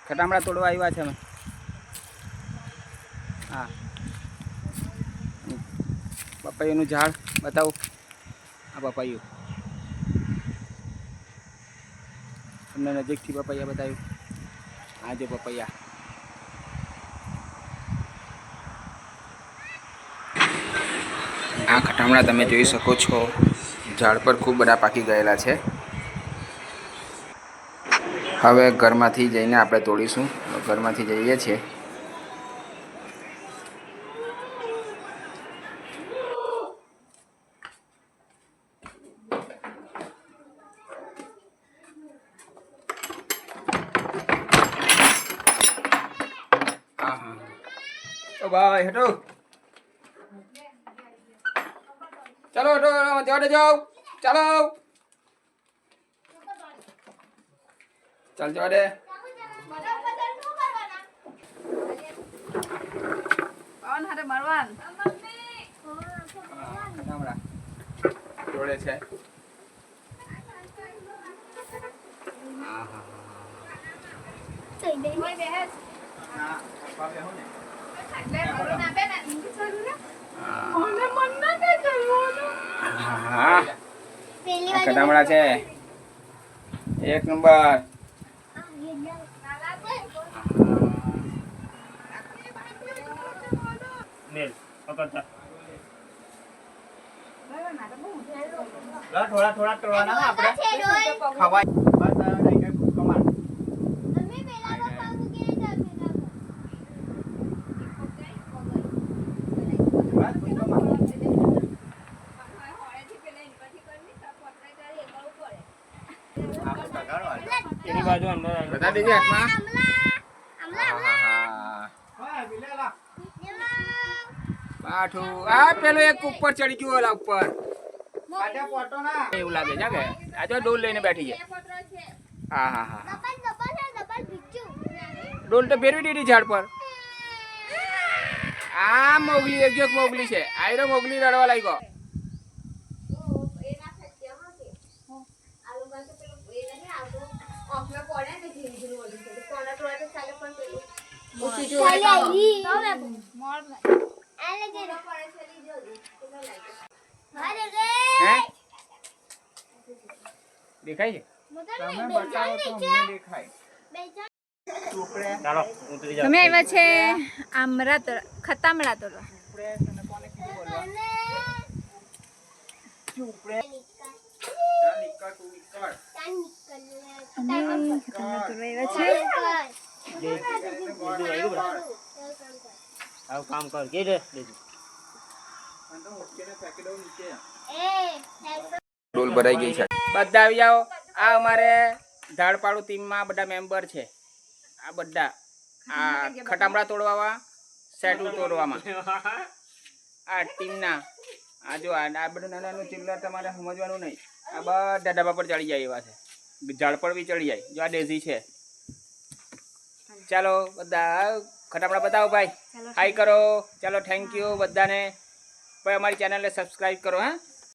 ખટામડા તોડવા આવ્યા છે અમે. હા, પપૈયાનું ઝાડ બતાવું. આ પપૈયું તમને નજીકથી પપૈયા બતાવ્યું. આ જો પપૈયા. આ ખટામડા તમે જોઈ શકો છો, ઝાડ પર ખૂબ બધા પાકી ગયેલા છે. હવે ઘરમાંથી જઈને આપણે તોડીશું. ઘરમાંથી જઈએ છીએ. ઓ ભાઈ હેઠો ચાલો, હેઠો જવા જાઓ. ચાલો ચાલ જવા દે. જોડે છે. ખટામડા છે એક નંબર. થોડા થોડા તોડવાના આપણે ખવાય. બતા દેજે હાથમાં. પાઠું આ પેલો એક ઉપર ચડી ગયો ઓલા ઉપર એવું લાગે છે કે આ જો ડોલ લઈને બેઠી છે. હા હા હા, ડોલ તો ફેરવી દીધી ઝાડ પર. આ મોગલી એક મોગલી છે. આયરો મોગલી રડવા લાગ્યો. દેખાય છે? તમે આવ્યા છે આમરા તો ખટામડા તોડવા. કામ કર કે રે ડોલ ભરાઈ ગઈ છે. બધા આવી જાઓ. આ અમારે ઝાડપાડું ટીમમાં બધા મેમ્બર છે. આ બધા આ ખટામડા તોડવામાં, સેટુ તોડવામાં આ ટીમના. આ જો આ બધું નાનું ચિલ્લર તમારે સમજવાનું નહીં. આ બધા ડાબા પર ચડી જાય એવા છે. ઝાડ પર બી ચડી જાય. જો આ ડેઝી છે. ચાલો બધા ખટામડા બતાવો ભાઈ. હાઈ કરો. ચાલો થેન્ક યુ બધાને. ભાઈ અમારી ચેનલને સબસ્ક્રાઈબ કરો. હા.